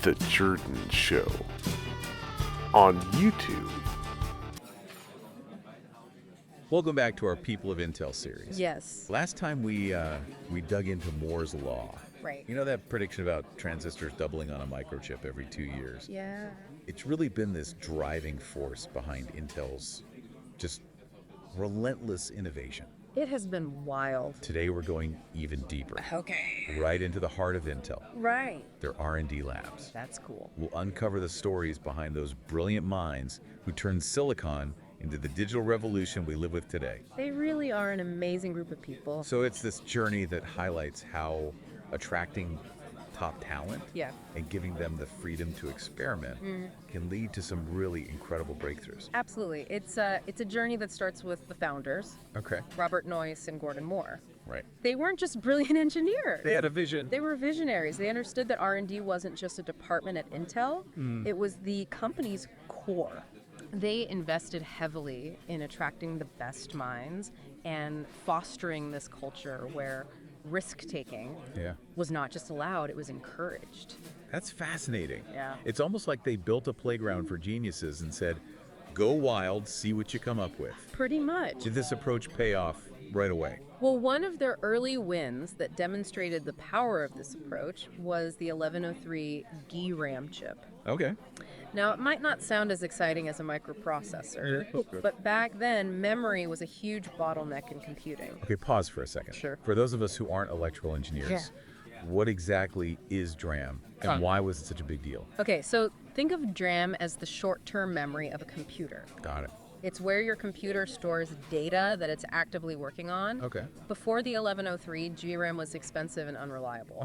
The Jordan Show on YouTube. Welcome back to our People of Intel series. Yes. Last time we dug into Moore's Law. Right. You know that prediction about transistors doubling on a microchip every 2 years? Yeah. It's really been this driving force behind Intel's just relentless innovation. It has been wild. Today we're going even deeper. Okay. Right into the heart of Intel, Right. their R&D labs. That's cool. We'll uncover the stories behind those brilliant minds who turned silicon into the digital revolution we live with today. They really are an amazing group of people. So it's this journey that highlights how attracting top talent and giving them the freedom to experiment can lead to some really incredible breakthroughs. Absolutely. It's a journey that starts with the founders, Okay. Robert Noyce and Gordon Moore. Right. They weren't just brilliant engineers. They had a vision. They were visionaries. They understood that R&D wasn't just a department at Intel. It was the company's core. They invested heavily in attracting the best minds and fostering this culture where risk-taking was not just allowed, it was encouraged. That's fascinating. Yeah. It's almost like they built a playground for geniuses and said, go wild, see what you come up with. Pretty much. Did this approach pay off right away? Well, one of their early wins that demonstrated the power of this approach was the 1103 DRAM chip. Okay. Now, it might not sound as exciting as a microprocessor, but back then, memory was a huge bottleneck in computing. Okay, pause for a second. Sure. For those of us who aren't electrical engineers, what exactly is DRAM and why was it such a big deal? Okay, so think of DRAM as the short-term memory of a computer. Got it. It's where your computer stores data that it's actively working on. Okay. Before the 1103, DRAM was expensive and unreliable.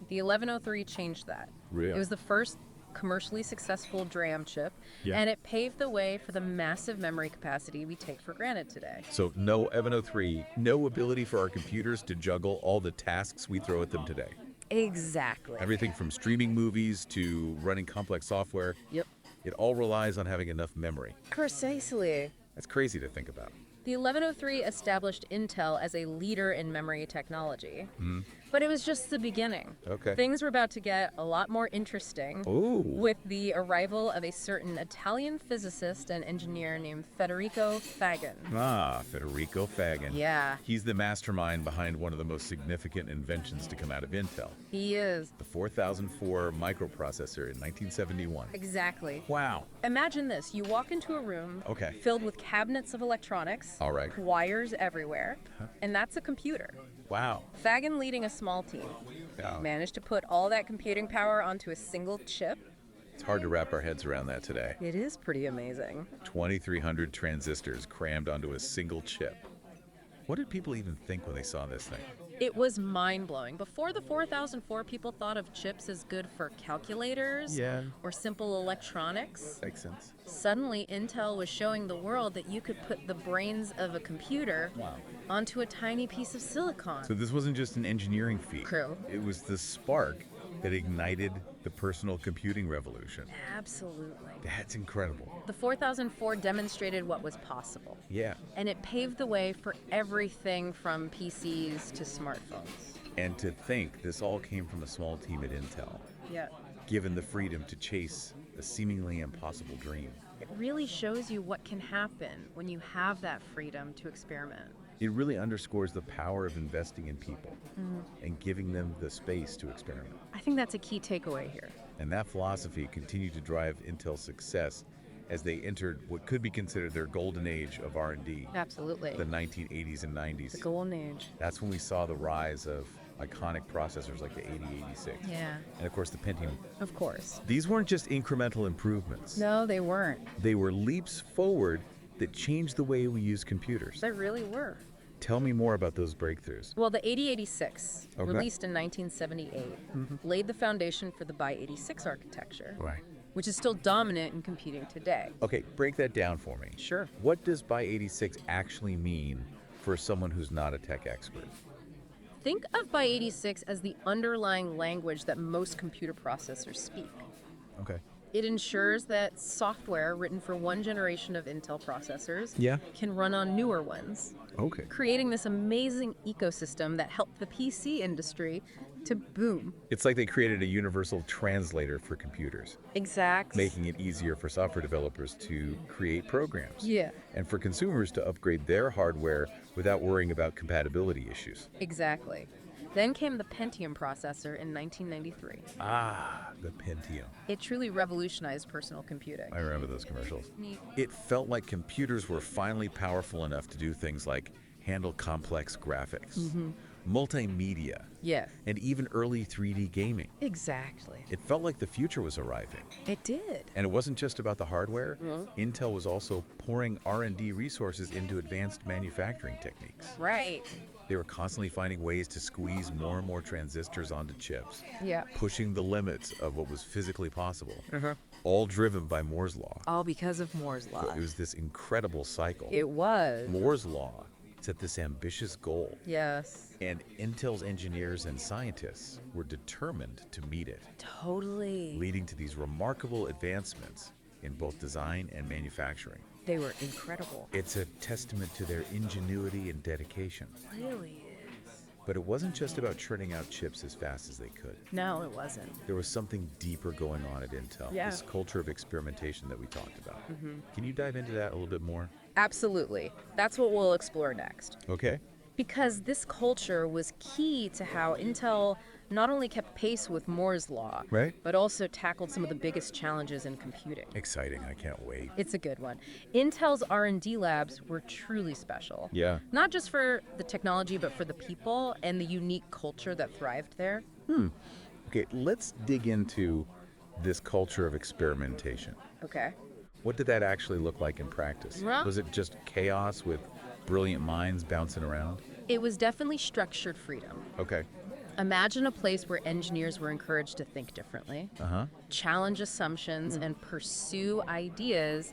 The 1103 changed that. Really? It was the first commercially successful DRAM chip, and it paved the way for the massive memory capacity we take for granted today. So no 1103, no ability for our computers to juggle all the tasks we throw at them today. Exactly. Everything from streaming movies to running complex software. Yep. It all relies on having enough memory. Precisely. That's crazy to think about. The 1103 established Intel as a leader in memory technology, but it was just the beginning. Okay. Things were about to get a lot more interesting Ooh. with the arrival of a certain Italian physicist and engineer named Federico Faggin. Ah, Federico Faggin. Yeah, He's the mastermind behind one of the most significant inventions to come out of Intel, he is. the 4004 microprocessor in 1971. Exactly. Wow. Imagine this. You walk into a room Okay. filled with cabinets of electronics, All right. wires everywhere, and that's a computer. Wow. Faggin, leading a small team, Yeah. managed to put all that computing power onto a single chip. It's hard to wrap our heads around that today. It is pretty amazing. 2,300 transistors crammed onto a single chip. What did people even think when they saw this thing? It was mind-blowing. Before the 4004, people thought of chips as good for calculators or simple electronics. Makes sense. Suddenly, Intel was showing the world that you could put the brains of a computer onto a tiny piece of silicon. So this wasn't just an engineering feat. True. It was the spark that ignited the personal computing revolution. Absolutely. That's incredible. The 4004 demonstrated what was possible, Yeah. and it paved the way for everything from PCs to smartphones. And to think this all came from a small team at Intel, Yeah. given the freedom to chase a seemingly impossible dream. It really shows you what can happen when you have that freedom to experiment. It really underscores the power of investing in people and giving them the space to experiment. I think that's a key takeaway here. And that philosophy continued to drive Intel's success as they entered what could be considered their golden age of R&D, Absolutely. the 1980s and 90s. The golden age. That's when we saw the rise of iconic processors like the 8086. Yeah, And of course the Pentium. of course. These weren't just incremental improvements. No, they weren't. They were leaps forward that changed the way we use computers. They really were. Tell me more about those breakthroughs. Well, the 8086, Okay. released in 1978, laid the foundation for the x86 architecture, Right. which is still dominant in computing today. Okay, break that down for me. Sure. What does x86 actually mean for someone who's not a tech expert? Think of x86 as the underlying language that most computer processors speak. Okay. It ensures that software written for one generation of Intel processors Yeah. can run on newer ones, Okay. creating this amazing ecosystem that helped the PC industry to boom. It's like they created a universal translator for computers, Exactly. making it easier for software developers to create programs. Yeah. And for consumers to upgrade their hardware without worrying about compatibility issues. Exactly. Then came the Pentium processor in 1993. Ah, the Pentium. It truly revolutionized personal computing. I remember those commercials. It felt like computers were finally powerful enough to do things like handle complex graphics, multimedia, Yeah. and even early 3D gaming. Exactly. It felt like the future was arriving. It did. And it wasn't just about the hardware. Intel was also pouring R&D resources into advanced manufacturing techniques. Right. They were constantly finding ways to squeeze more and more transistors onto chips, Yeah. pushing the limits of what was physically possible, all driven by Moore's Law. All because of Moore's Law. It was this incredible cycle. It was. Moore's Law set this ambitious goal, Yes. and Intel's engineers and scientists were determined to meet it, Totally. leading to these remarkable advancements in both design and manufacturing. They were incredible. It's a testament to their ingenuity and dedication. Really is. But it wasn't just about churning out chips as fast as they could. No, it wasn't. There was something deeper going on at Intel, Yeah. this culture of experimentation that we talked about. Can you dive into that a little bit more? Absolutely. That's what we'll explore next. Okay. Because this culture was key to how Intel not only kept pace with Moore's Law, Right. but also tackled some of the biggest challenges in computing. Exciting. I can't wait. It's a good one. Intel's R&D labs were truly special. Yeah. Not just for the technology, but for the people and the unique culture that thrived there. Okay, let's dig into this culture of experimentation. Okay. What did that actually look like in practice? Well- Was it just chaos with brilliant minds bouncing around? It was definitely structured freedom. Okay. Imagine a place where engineers were encouraged to think differently, Uh-huh. challenge assumptions, and pursue ideas,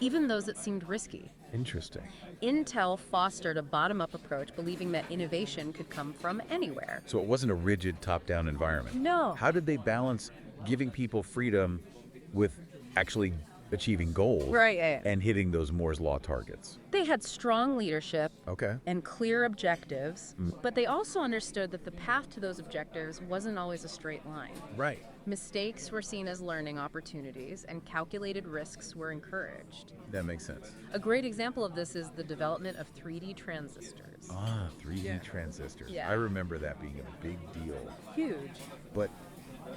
even those that seemed risky. Interesting. Intel fostered a bottom-up approach, believing that innovation could come from anywhere. So it wasn't a rigid top-down environment. No. How did they balance giving people freedom with actually achieving goals Right, yeah. and hitting those Moore's Law targets? They had strong leadership Okay. and clear objectives, but they also understood that the path to those objectives wasn't always a straight line. Right. Mistakes were seen as learning opportunities, and calculated risks were encouraged. That makes sense. A great example of this is the development of 3D transistors. Ah, 3D Yeah. transistors. Yeah. I remember that being a big deal. Huge. But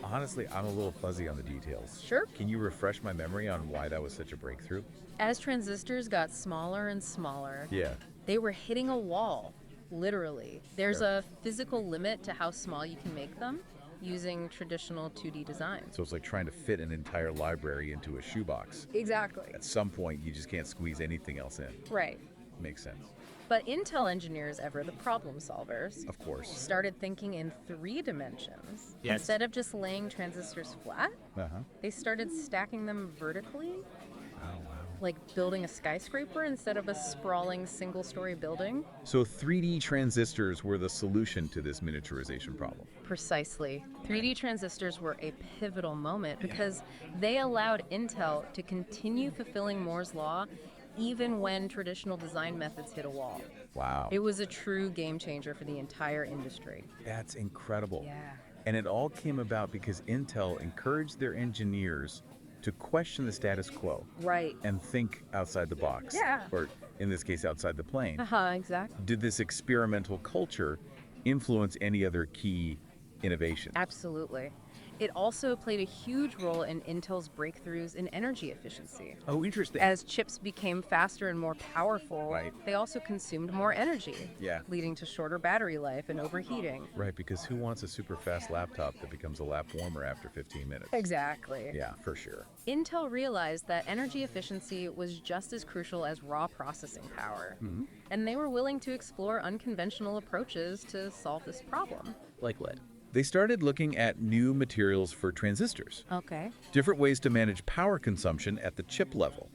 honestly, I'm a little fuzzy on the details. Sure. Can you refresh my memory on why that was such a breakthrough? As transistors got smaller and smaller, Yeah. they were hitting a wall, literally. There's Sure. a physical limit to how small you can make them using traditional 2D designs. So it's like trying to fit an entire library into a shoebox. Exactly. At some point, you just can't squeeze anything else in. Right. Makes sense. But Intel engineers, ever the problem solvers, Of course. started thinking in 3 dimensions. Yes. Instead of just laying transistors flat, Uh-huh. they started stacking them vertically, Oh, wow. like building a skyscraper instead of a sprawling single-story building. So 3D transistors were the solution to this miniaturization problem. Precisely. 3D transistors were a pivotal moment because they allowed Intel to continue fulfilling Moore's Law even when traditional design methods hit a wall. Wow. It was a true game changer for the entire industry. That's incredible. Yeah. And it all came about because Intel encouraged their engineers to question the status quo Right. and think outside the box. Yeah. Or in this case, outside the plane. Exactly. Did this experimental culture influence any other key innovation? Absolutely. It also played a huge role in Intel's breakthroughs in energy efficiency. Oh, interesting. As chips became faster and more powerful, Right. they also consumed more energy, Yeah. leading to shorter battery life and overheating. Right, because who wants a super fast laptop that becomes a lap warmer after 15 minutes? Exactly. Yeah, for sure. Intel realized that energy efficiency was just as crucial as raw processing power, and they were willing to explore unconventional approaches to solve this problem. Like what? They started looking at new materials for transistors, Okay. different ways to manage power consumption at the chip level,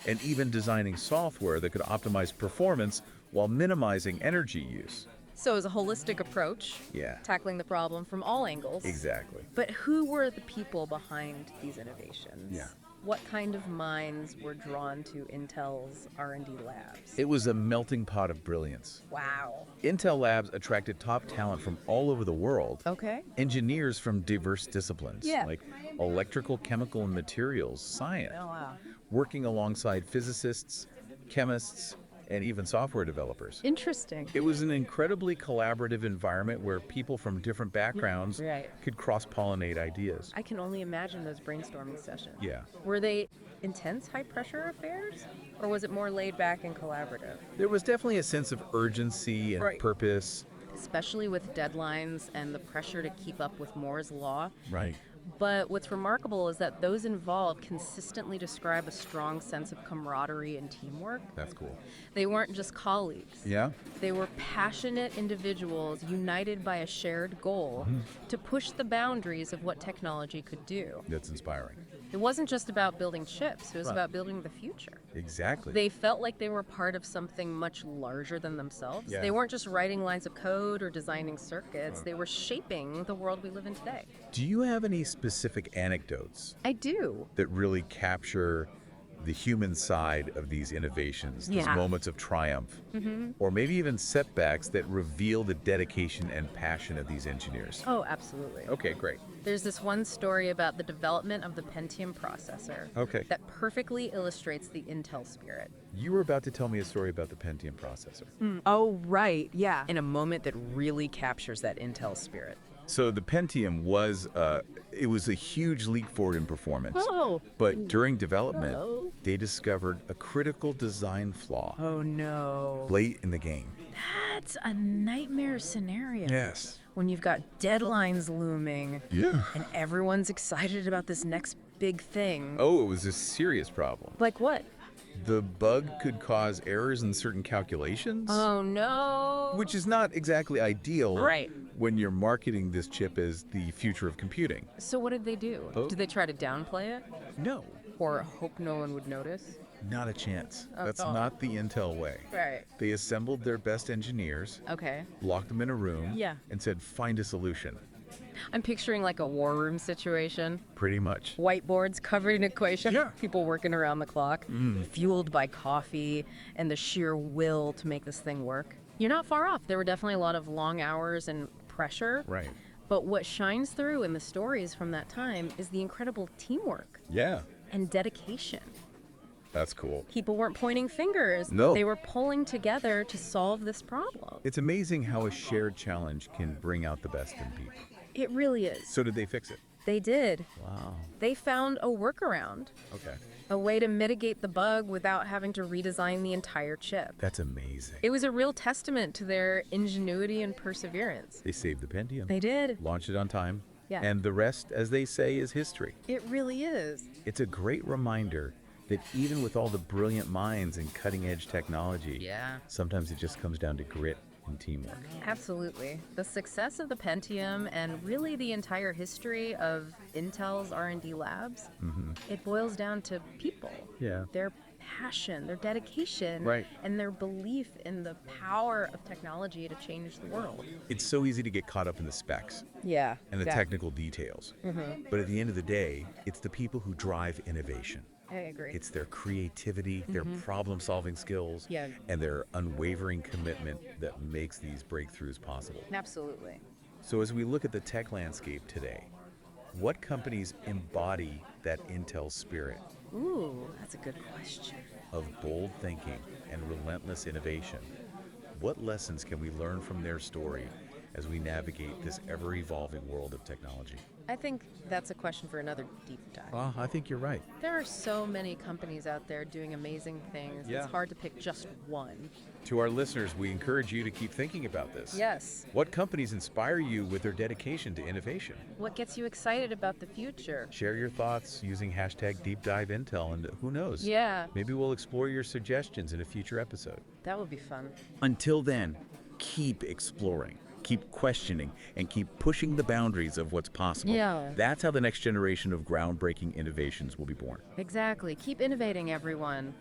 and even designing software that could optimize performance while minimizing energy use. So it was a holistic approach, Yeah, tackling the problem from all angles. exactly. But who were the people behind these innovations? Yeah. What kind of minds were drawn to Intel's R&D labs? It was a melting pot of brilliance. Wow. Intel labs attracted top talent from all over the world. Okay. Engineers from diverse disciplines, Yeah. like electrical, chemical, and materials science, Oh, wow. working alongside physicists, chemists, and even software developers. Interesting. It was an incredibly collaborative environment where people from different backgrounds Right. could cross-pollinate ideas. I can only imagine those brainstorming sessions. Yeah. Were they intense, high-pressure affairs? Or was it more laid back and collaborative? There was definitely a sense of urgency and Right. purpose. Especially with deadlines and the pressure to keep up with Moore's Law. Right. But what's remarkable is that those involved consistently describe a strong sense of camaraderie and teamwork. That's cool. They weren't just colleagues. Yeah? They were passionate individuals united by a shared goal to push the boundaries of what technology could do. That's inspiring. It wasn't just about building chips, it was Right. about building the future. Exactly. They felt like they were part of something much larger than themselves. Yeah. They weren't just writing lines of code or designing circuits, they were shaping the world we live in today. Do you have any specific anecdotes I do. that really capture the human side of these innovations, these Yeah. moments of triumph, or maybe even setbacks that reveal the dedication and passion of these engineers? Oh, absolutely. Okay, great. There's this one story about the development of the Pentium processor Okay. that perfectly illustrates the Intel spirit. You were about to tell me a story about the Pentium processor. Oh, right. Yeah. In a moment that really captures that Intel spirit. So the Pentium was it was a huge leap forward in performance. Oh. But during development, they discovered a critical design flaw Oh, no. late in the game. That's a nightmare scenario. Yes. When you've got deadlines looming Yeah. and everyone's excited about this next big thing. Oh, it was a serious problem. Like what? The bug could cause errors in certain calculations, Oh no. which is not exactly ideal Right. when you're marketing this chip as the future of computing. So what did they do? Oh. Did they try to downplay it? No, Or hope no one would notice? not a chance. Oh, That's oh. not the Intel way. Right. They assembled their best engineers, Okay. locked them in a room, Yeah. and said, find a solution. I'm picturing like a war room situation. Pretty much. Whiteboards covered in equations. Yeah. People working around the clock, fueled by coffee and the sheer will to make this thing work. You're not far off. There were definitely a lot of long hours and pressure. Right. But what shines through in the stories from that time is the incredible teamwork Yeah. and dedication. That's cool. People weren't pointing fingers. No. They were pulling together to solve this problem. It's amazing how a shared challenge can bring out the best in people. It really is. So did they fix it? They did. Wow. They found a workaround, Okay. a way to mitigate the bug without having to redesign the entire chip. That's amazing. It was a real testament to their ingenuity and perseverance. They saved the Pentium. They did. Launched it on time. Yeah. And the rest, as they say, is history. It really is. It's a great reminder that even with all the brilliant minds and cutting edge technology, Yeah. sometimes it just comes down to grit and teamwork. Absolutely. The success of the Pentium and really the entire history of Intel's R&D labs, it boils down to people. Yeah. Their passion, their dedication, Right. and their belief in the power of technology to change the world. It's so easy to get caught up in the specs Yeah. and the technical details. But at the end of the day, it's the people who drive innovation. I agree. It's their creativity, their problem-solving skills, Yeah. and their unwavering commitment that makes these breakthroughs possible. Absolutely. So as we look at the tech landscape today, what companies embody that Intel spirit Ooh, that's a good question. of bold thinking and relentless innovation? What lessons can we learn from their story as we navigate this ever-evolving world of technology? I think that's a question for another deep dive. Well, I think you're right. There are so many companies out there doing amazing things. Yeah. It's hard to pick just one. To our listeners, we encourage you to keep thinking about this. Yes. What companies inspire you with their dedication to innovation? What gets you excited about the future? Share your thoughts using hashtag #DeepDiveIntel, and who knows? Yeah, Maybe we'll explore your suggestions in a future episode. that would be fun. Until then, keep exploring, keep questioning, and keep pushing the boundaries of what's possible. Yeah. That's how the next generation of groundbreaking innovations will be born. Exactly. Keep innovating, everyone.